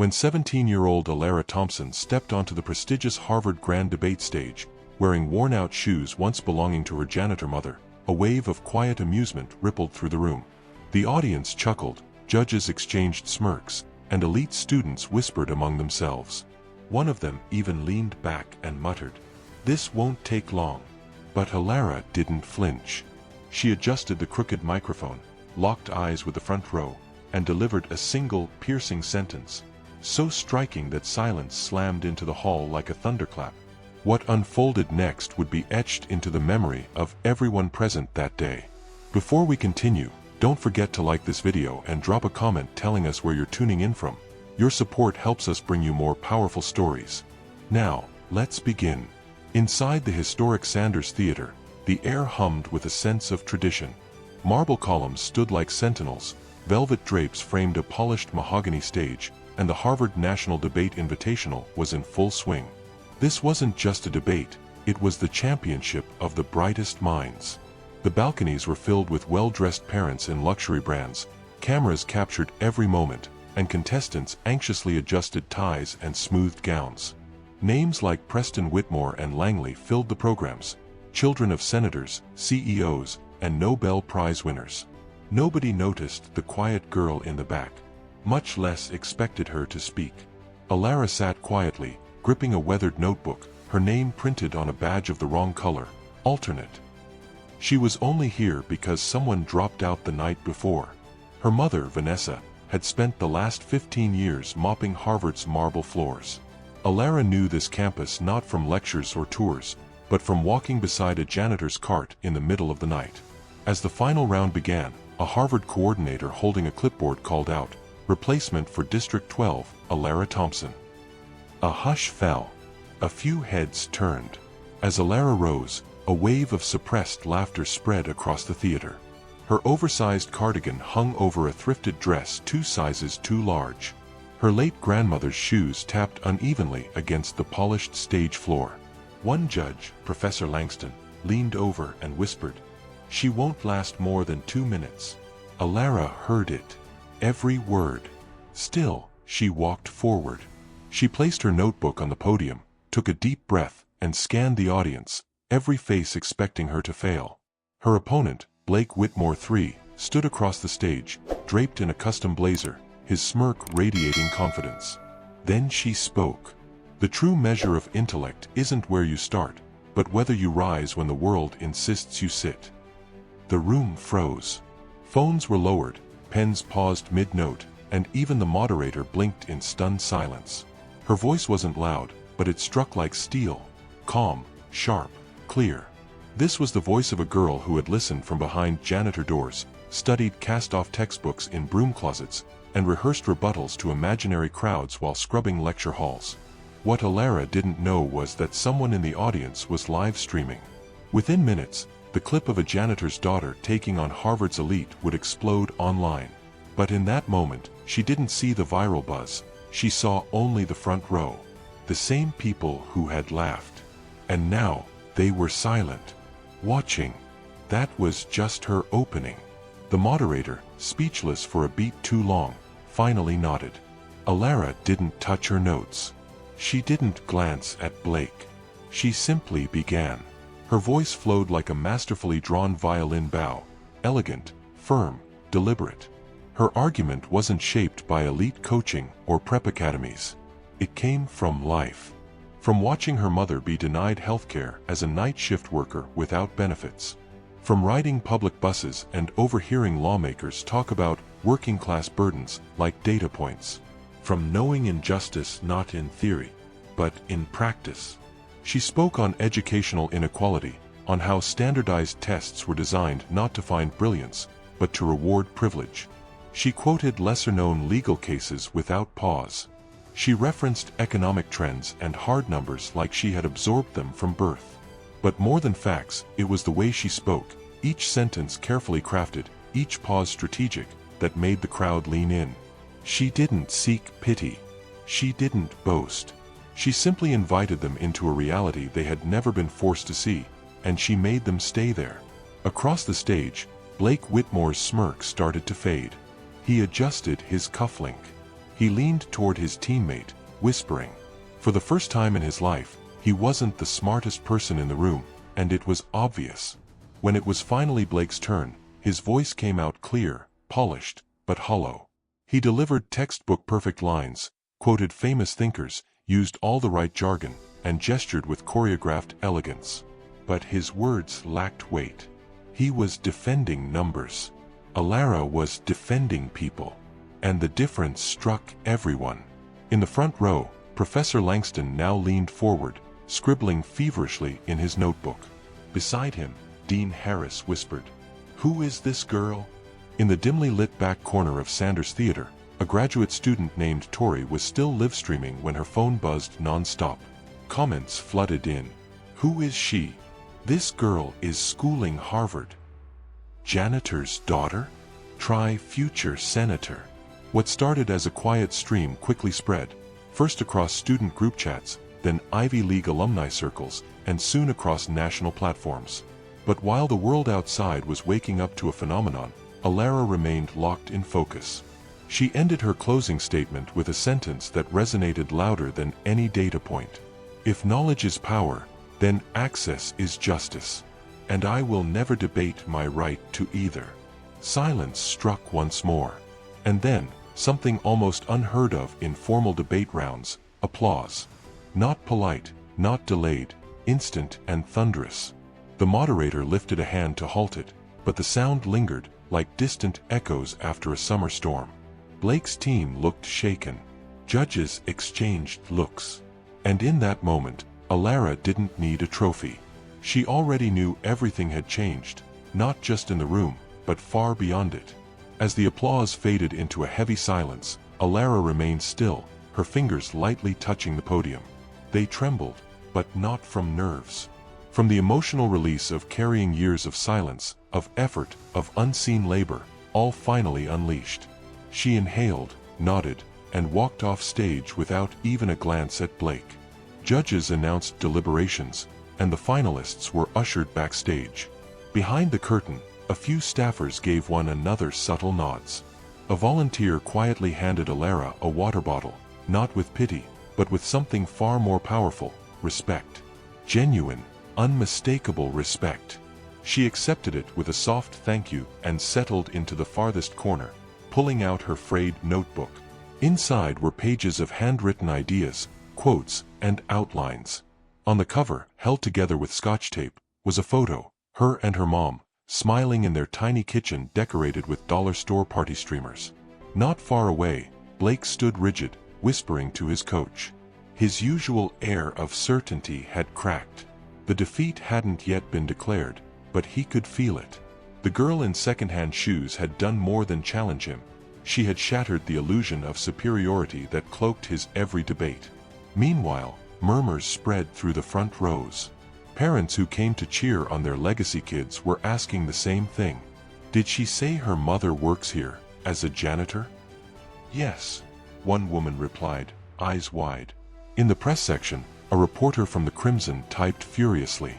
when 17-year-old Alara Thompson stepped onto the prestigious Harvard Grand Debate stage, wearing worn-out shoes once belonging to her janitor mother, a wave of quiet amusement rippled through the room. The audience chuckled, judges exchanged smirks, and elite students whispered among themselves. One of them even leaned back and muttered, "This won't take long." But Alara didn't flinch. She adjusted the crooked microphone, locked eyes with the front row, and delivered a single, piercing sentence, so striking that silence slammed into the hall like a thunderclap. What unfolded next would be etched into the memory of everyone present that day. Before we continue, don't forget to like this video and drop a comment telling us where you're tuning in from. Your support helps us bring you more powerful stories. Now, let's begin. Inside the historic Sanders Theater, the air hummed with a sense of tradition. Marble columns stood like sentinels, velvet drapes framed a polished mahogany stage, and the Harvard National Debate Invitational was in full swing. This wasn't just a debate, it was the championship of the brightest minds. The balconies were filled with well-dressed parents in luxury brands, cameras captured every moment, and contestants anxiously adjusted ties and smoothed gowns. Names like Preston Whitmore and Langley filled the programs, children of senators, CEOs, and Nobel Prize winners. Nobody noticed the quiet girl in the back, much less expected her to speak. Alara sat quietly, gripping a weathered notebook, her name printed on a badge of the wrong color, alternate. She was only here because someone dropped out the night before. Her mother, Vanessa, had spent the last 15 years mopping Harvard's marble floors. Alara knew this campus not from lectures or tours, but from walking beside a janitor's cart in the middle of the night. As the final round began, a Harvard coordinator holding a clipboard called out, "Replacement for District 12, Alara Thompson." A hush fell. A few heads turned. As Alara rose, a wave of suppressed laughter spread across the theater. Her oversized cardigan hung over a thrifted dress 2 sizes too large. Her late grandmother's shoes tapped unevenly against the polished stage floor. One judge, Professor Langston, leaned over and whispered, "She won't last more than 2 minutes." Alara heard it. Every word. Still, she walked forward. She placed her notebook on the podium, took a deep breath, and scanned the audience, every face expecting her to fail. Her opponent, Blake Whitmore III, stood across the stage, draped in a custom blazer, his smirk radiating confidence. Then she spoke. "The true measure of intellect isn't where you start, but whether you rise when the world insists you sit." The room froze. Phones were lowered, pens paused mid-note, and even the moderator blinked in stunned silence. Her voice wasn't loud, but it struck like steel, calm, sharp, clear. This was the voice of a girl who had listened from behind janitor doors, studied cast-off textbooks in broom closets, and rehearsed rebuttals to imaginary crowds while scrubbing lecture halls. What Alara didn't know was that someone in the audience was live streaming. Within minutes, the clip of a janitor's daughter taking on Harvard's elite would explode online. But in that moment, she didn't see the viral buzz. She saw only the front row. The same people who had laughed. And now, they were silent. Watching. That was just her opening. The moderator, speechless for a beat too long, finally nodded. Alara didn't touch her notes. She didn't glance at Blake. She simply began. Her voice flowed like a masterfully drawn violin bow, elegant, firm, deliberate. Her argument wasn't shaped by elite coaching or prep academies. It came from life. From watching her mother be denied healthcare as a night shift worker without benefits. From riding public buses and overhearing lawmakers talk about working-class burdens like data points. From knowing injustice not in theory, but in practice. She spoke on educational inequality, on how standardized tests were designed not to find brilliance, but to reward privilege. She quoted lesser-known legal cases without pause. She referenced economic trends and hard numbers like she had absorbed them from birth. But more than facts, it was the way she spoke, each sentence carefully crafted, each pause strategic, that made the crowd lean in. She didn't seek pity. She didn't boast. She simply invited them into a reality they had never been forced to see, and she made them stay there. Across the stage, Blake Whitmore's smirk started to fade. He adjusted his cufflink. He leaned toward his teammate, whispering. For the first time in his life, he wasn't the smartest person in the room, and it was obvious. When it was finally Blake's turn, his voice came out clear, polished, but hollow. He delivered textbook-perfect lines, quoted famous thinkers, used all the right jargon, and gestured with choreographed elegance. But his words lacked weight. He was defending numbers. Alara was defending people. And the difference struck everyone. In the front row, Professor Langston now leaned forward, scribbling feverishly in his notebook. Beside him, Dean Harris whispered, "Who is this girl?" In the dimly lit back corner of Sanders Theater, a graduate student named Tori was still live-streaming when her phone buzzed non-stop. Comments flooded in. "Who is she? This girl is schooling Harvard. Janitor's daughter? Try future senator." What started as a quiet stream quickly spread, first across student group chats, then Ivy League alumni circles, and soon across national platforms. But while the world outside was waking up to a phenomenon, Alara remained locked in focus. She ended her closing statement with a sentence that resonated louder than any data point. "If knowledge is power, then access is justice. And I will never debate my right to either." Silence struck once more. And then, something almost unheard of in formal debate rounds, applause. Not polite, not delayed, instant and thunderous. The moderator lifted a hand to halt it, but the sound lingered, like distant echoes after a summer storm. Blake's team looked shaken. Judges exchanged looks. And in that moment, Alara didn't need a trophy. She already knew everything had changed, not just in the room, but far beyond it. As the applause faded into a heavy silence, Alara remained still, her fingers lightly touching the podium. They trembled, but not from nerves. From the emotional release of carrying years of silence, of effort, of unseen labor, all finally unleashed. She inhaled, nodded, and walked off stage without even a glance at Blake. Judges announced deliberations, and the finalists were ushered backstage. Behind the curtain, a few staffers gave one another subtle nods. A volunteer quietly handed Alara a water bottle, not with pity, but with something far more powerful, respect. Genuine, unmistakable respect. She accepted it with a soft thank you and settled into the farthest corner, pulling out her frayed notebook. Inside were pages of handwritten ideas, quotes, and outlines. On the cover, held together with scotch tape, was a photo, her and her mom, smiling in their tiny kitchen decorated with dollar store party streamers. Not far away, Blake stood rigid, whispering to his coach. His usual air of certainty had cracked. The defeat hadn't yet been declared, but he could feel it. The girl in second-hand shoes had done more than challenge him. She had shattered the illusion of superiority that cloaked his every debate. Meanwhile, murmurs spread through the front rows. Parents who came to cheer on their legacy kids were asking the same thing. Did she say her mother works here, as a janitor? Yes, one woman replied, eyes wide. In the press section, a reporter from the Crimson typed furiously.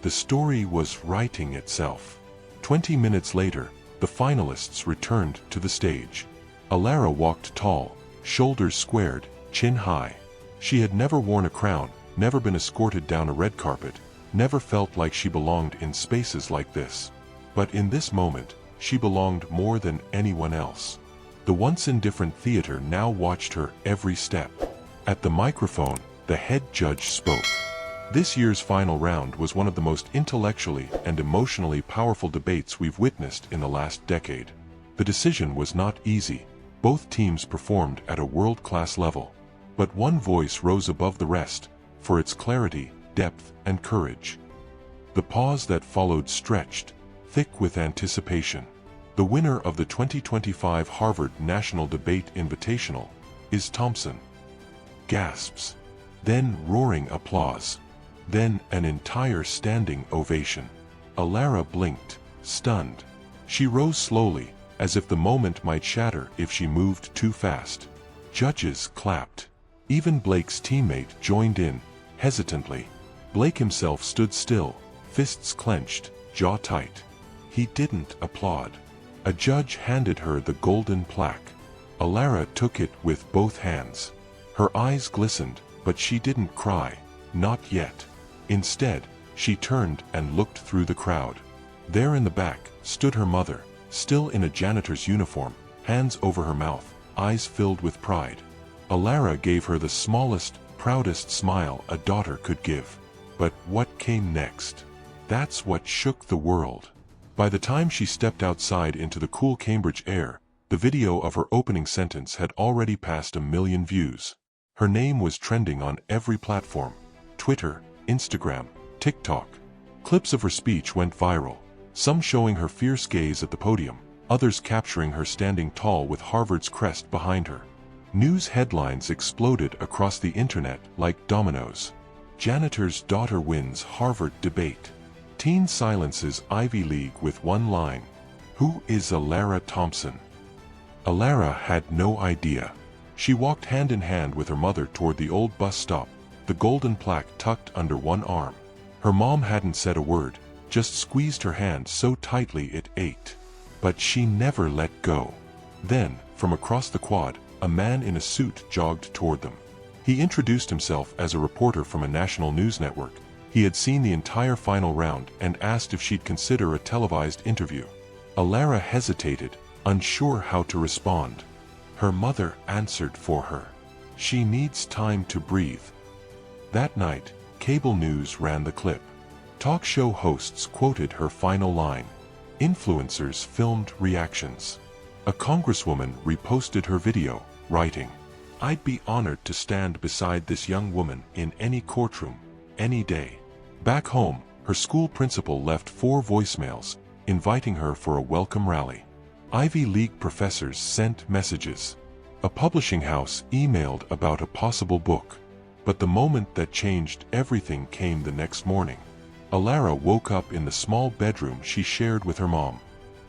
The story was writing itself. 20 minutes later, the finalists returned to the stage. Alara walked tall, shoulders squared, chin high. She had never worn a crown, never been escorted down a red carpet, never felt like she belonged in spaces like this. But in this moment, she belonged more than anyone else. The once indifferent theater now watched her every step. At the microphone, the head judge spoke. This year's final round was one of the most intellectually and emotionally powerful debates we've witnessed in the last decade. The decision was not easy. Both teams performed at a world-class level. But one voice rose above the rest, for its clarity, depth, and courage. The pause that followed stretched, thick with anticipation. The winner of the 2025 Harvard National Debate Invitational is Thompson. Gasps. Then roaring applause. Then an entire standing ovation. Alara blinked, stunned. She rose slowly, as if the moment might shatter if she moved too fast. Judges clapped. Even Blake's teammate joined in, hesitantly. Blake himself stood still, fists clenched, jaw tight. He didn't applaud. A judge handed her the golden plaque. Alara took it with both hands. Her eyes glistened, but she didn't cry. Not yet. Instead, she turned and looked through the crowd. There in the back stood her mother, still in a janitor's uniform, hands over her mouth, eyes filled with pride. Alara gave her the smallest, proudest smile a daughter could give. But what came next? That's what shook the world. By the time she stepped outside into the cool Cambridge air, the video of her opening sentence had already passed 1 million views. Her name was trending on every platform: Twitter, Instagram, TikTok. Clips of her speech went viral, some showing her fierce gaze at the podium, others capturing her standing tall with Harvard's crest behind her. News headlines exploded across the internet like dominoes. Janitor's daughter wins Harvard debate. Teen silences Ivy League with one line. Who is Alara Thompson? Alara had no idea. She walked hand in hand with her mother toward the old bus stop, the golden plaque tucked under one arm. Her mom hadn't said a word, just squeezed her hand so tightly it ached. But she never let go. Then, from across the quad, a man in a suit jogged toward them. He introduced himself as a reporter from a national news network. He had seen the entire final round and asked if she'd consider a televised interview. Alara hesitated, unsure how to respond. Her mother answered for her. She needs time to breathe. That night, cable news ran the clip. Talk show hosts quoted her final line. Influencers filmed reactions. A congresswoman reposted her video, writing, "I'd be honored to stand beside this young woman in any courtroom, any day." Back home, her school principal left 4 voicemails, inviting her for a welcome rally. Ivy League professors sent messages. A publishing house emailed about a possible book. But the moment that changed everything came the next morning. Alara woke up in the small bedroom she shared with her mom.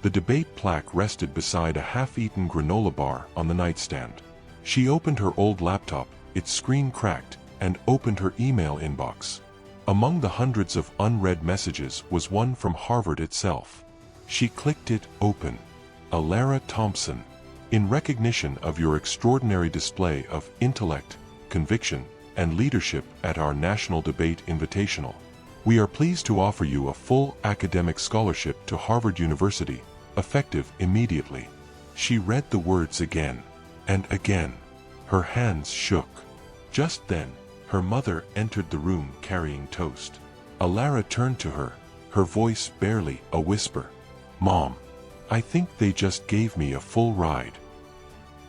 The debate plaque rested beside a half-eaten granola bar on the nightstand. She opened her old laptop, its screen cracked, and opened her email inbox. Among the hundreds of unread messages was one from Harvard itself. She clicked it open. Alara Thompson, in recognition of your extraordinary display of intellect, conviction, and leadership at our National Debate Invitational, we are pleased to offer you a full academic scholarship to Harvard University, effective immediately. She read the words again and again. Her hands shook. Just then, her mother entered the room carrying toast. Alara turned to her, her voice barely a whisper. "Mom, I think they just gave me a full ride."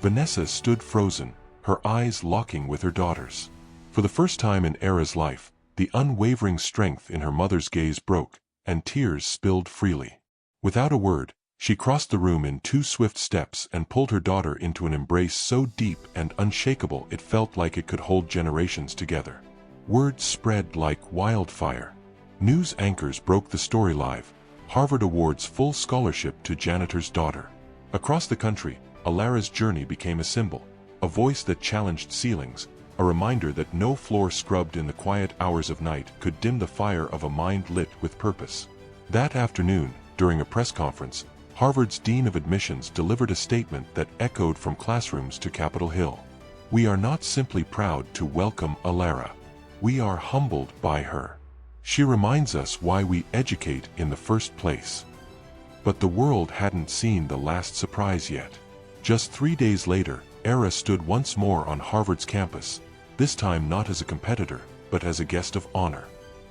Vanessa stood frozen, her eyes locking with her daughter's. For the first time in Era's life, the unwavering strength in her mother's gaze broke, and tears spilled freely. Without a word, she crossed the room in 2 swift steps and pulled her daughter into an embrace so deep and unshakable it felt like it could hold generations together. Word spread like wildfire. News anchors broke the story live. Harvard awards full scholarship to Janitor's daughter. Across the country, Alara's journey became a symbol, a voice that challenged ceilings, a reminder that no floor scrubbed in the quiet hours of night could dim the fire of a mind lit with purpose. That afternoon, during a press conference, Harvard's Dean of Admissions delivered a statement that echoed from classrooms to Capitol Hill. "We are not simply proud to welcome Alara. We are humbled by her. She reminds us why we educate in the first place." But the world hadn't seen the last surprise yet. Just 3 days later, Era stood once more on Harvard's campus, this time not as a competitor, but as a guest of honor.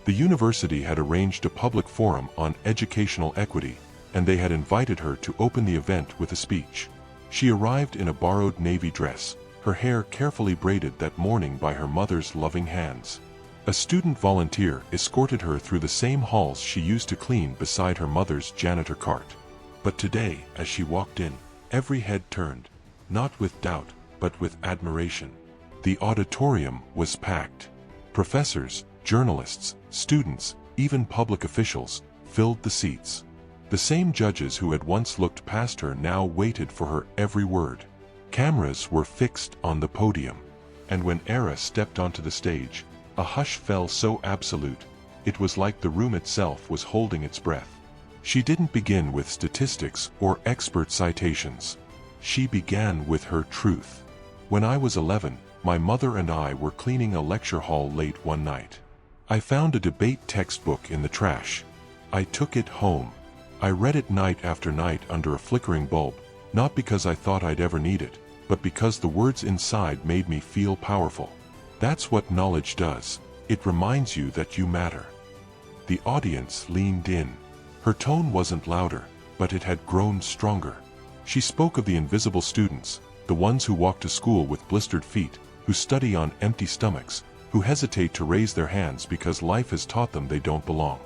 The university had arranged a public forum on educational equity, and they had invited her to open the event with a speech. She arrived in a borrowed navy dress, her hair carefully braided that morning by her mother's loving hands. A student volunteer escorted her through the same halls she used to clean beside her mother's janitor cart. But today, as she walked in, every head turned, not with doubt, but with admiration. The auditorium was packed. Professors, journalists, students, even public officials, filled the seats. The same judges who had once looked past her now waited for her every word. Cameras were fixed on the podium. And when Era stepped onto the stage, a hush fell so absolute, it was like the room itself was holding its breath. She didn't begin with statistics or expert citations. She began with her truth. When I was 11, my mother and I were cleaning a lecture hall late one night. I found a debate textbook in the trash. I took it home. I read it night after night under a flickering bulb, not because I thought I'd ever need it, but because the words inside made me feel powerful. That's what knowledge does. It reminds you that you matter. The audience leaned in. Her tone wasn't louder, but it had grown stronger. She spoke of the invisible students, the ones who walk to school with blistered feet, who study on empty stomachs, who hesitate to raise their hands because life has taught them they don't belong.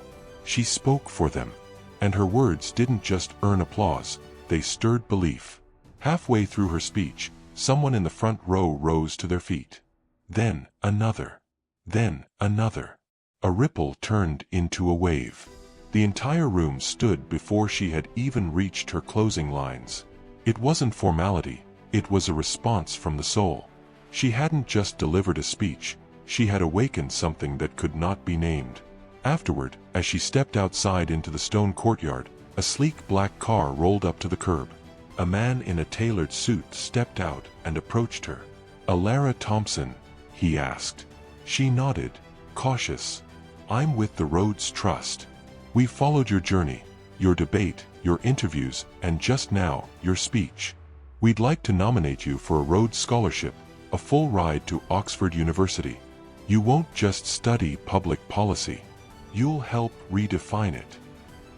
She spoke for them, and her words didn't just earn applause, they stirred belief. Halfway through her speech, someone in the front row rose to their feet. Then another. Then another. A ripple turned into a wave. The entire room stood before she had even reached her closing lines. It wasn't formality, it was a response from the soul. She hadn't just delivered a speech, she had awakened something that could not be named. Afterward, as she stepped outside into the stone courtyard, a sleek black car rolled up to the curb. A man in a tailored suit stepped out and approached her. "Alara Thompson?" he asked. She nodded, cautious. "I'm with the Rhodes Trust. We followed your journey, your debate, your interviews, and just now, your speech. We'd like to nominate you for a Rhodes Scholarship, a full ride to Oxford University. You won't just study public policy. You'll help redefine it."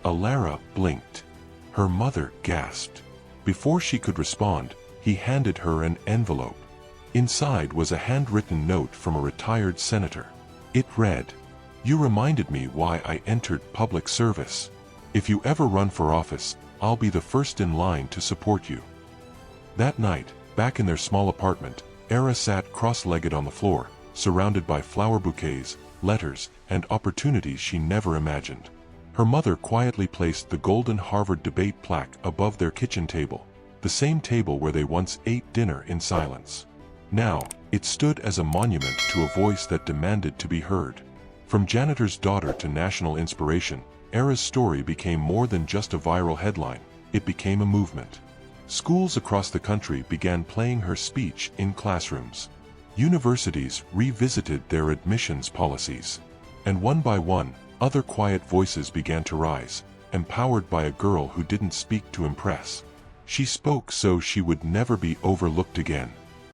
Alara blinked. Her mother gasped. Before she could respond, he handed her an envelope. Inside was a handwritten note from a retired senator. It read, "You reminded me why I entered public service. If you ever run for office, I'll be the first in line to support you." That night, back in their small apartment, Era sat cross-legged on the floor, surrounded by flower bouquets, letters, and opportunities she never imagined. Her mother quietly placed the golden Harvard debate plaque above their kitchen table, the same table where they once ate dinner in silence. Now, it stood as a monument to a voice that demanded to be heard. From janitor's daughter to national inspiration, Era's story became more than just a viral headline, it became a movement. Schools across the country began playing her speech in classrooms. Universities revisited their admissions policies. And one by one, other quiet voices began to rise, empowered by a girl who didn't speak to impress. She spoke so she would never be overlooked again.